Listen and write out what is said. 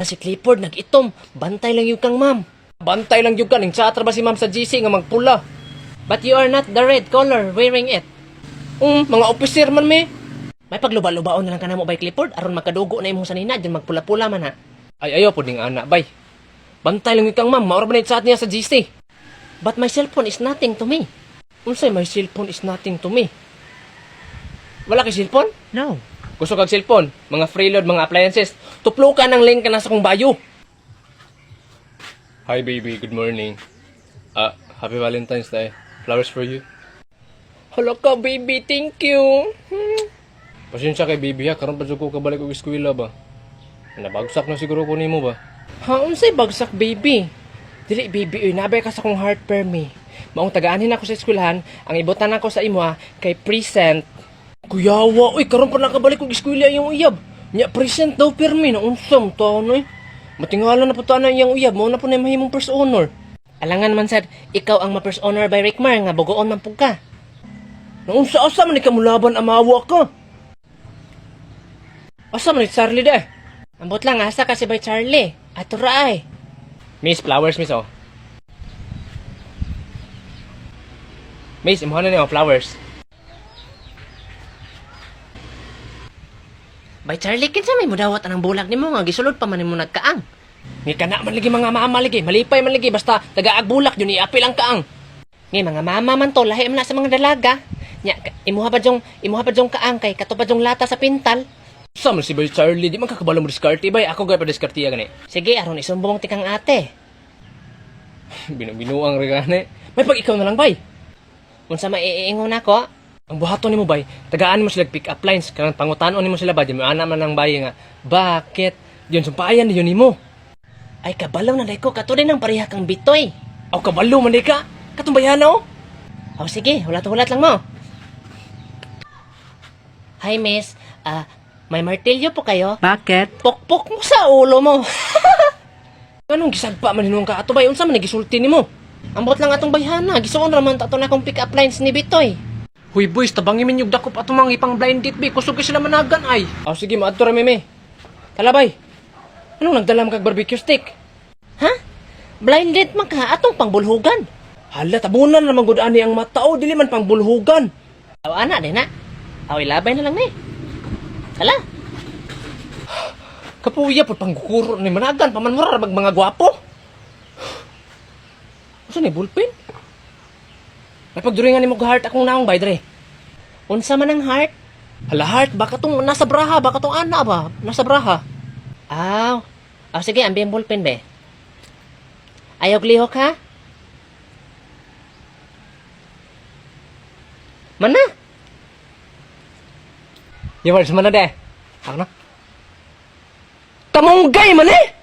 Si Clifford nag-itom. Bantay lang yung kang ma'am. Bantay lang yung ka. Ning tsatra ba si ma'am sa GC nga magpula? But you are not the red color wearing it. Mga officer man me. May pagluba-lubaon na lang ka na mo bay Clifford. Aron magkadugo na imong sanina. Diyan magpula-pula man ha. Ay ayaw po ding anak bay. Bantay lang yung kang ma'am. Maura ba na yung chat niya sa GC? But my cellphone is nothing to me. Unsay my cellphone is nothing to me? Wala kay cellphone? No. Gusto kag cellphone, mga freeload, mga appliances, tuplo ka ng link ka na sa kong bayo. Hi baby, good morning. Happy Valentine's Day. Flowers for you. Hala ka baby, thank you. Pasensya kay baby ha, karon pa jud ko kabalik og eskwela ba. Nabagsak na siguro ko nimo ba? Ha, unsay bagsak baby? Dili baby, uy, nabay ka sa kong heart per me. Maong tagaanin ako sa eskwelahan, ang ibotan ako sa imo ha, kay present. Kuyawa, uy, karon pa nakabalik kong eskwela yung uyab. Nya present daw permi na unsam to ano eh. Matingala na po to na iyang uyab, mo na po na mahimong first honor. Alangan man sad, ikaw ang ma-first honor by Rickmar nga bugoon man pug ka. Na unsa-asa man ikaw mulaban amawa ka. Asa man ni Charlie de? Ambot lang asa kasi by Charlie. Ato raay. Miss flowers miss oh. Miss, imuha na niyo flowers. Bay Charlie, kinsa may mudawat anang bulag nimo nga gisulod pa man nimo nagkaang. Ni kana man lagi mga mama lagi, malipay man lagi basta tagaag bulak yun iapil ang kaang. Ni mga mama man to lahi man na sa mga dalaga. Nya imuha pa jong kaang kay katupad jong lata sa pintal. Sa man si Bay Charlie, di man kakabalo mo diskarte bay, ako gay pa diskarte gani. Sige, aron isumbong tikang ate. Binuang re gani. May pag ikaw na lang bay. Unsa maiingon nako? Ang buhaton nimo bay, tagaan mo sila pick up lines kanang pangutanon nimo sila ba di mo ana man ang bayi nga. Bakit? Diyon sumpayan niyo nimo. Ay kabalo na dai ko kato din ang pareha kang bitoy. Aw kabalo man dai ka. Katong bayano? Aw sige, hulat-hulat lang mo. Hi miss, may martilyo po kayo? Bakit? Pokpok mo sa ulo mo. Anong gisagpa man hinung ka ato bay unsa man nagisulti nimo? Ambot lang atong bayhana, gisuon ra man ta na akong pick up lines ni bitoy. Huy boys, tabangin min yung dakop ato mga ipang blind date be. Kusog ka sila managan ay. Aw sige, maadto ra meme. Talabay. Anong nagdala kag barbecue stick? Ha? Blind date man ka atong pangbulhugan. Hala, tabunan naman gud ani ang mata o dili man pangbulhugan. Aw ana din na. Aw ilabay na lang ni. Hala. Kapuya pud panggukuro ni managan paman mura mag mga gwapo. Unsa ni bulpen? Napagduringan ni mo heart akong naong bay dre. Unsa man ang heart? Hala heart, baka tong nasa braha, baka tong ana ba? Nasa braha. Aw. Aw sige, ambi ang ballpen be. Ayaw glihok ha? Mana? Yung words mana de? Ako na? Kamunggay man eh!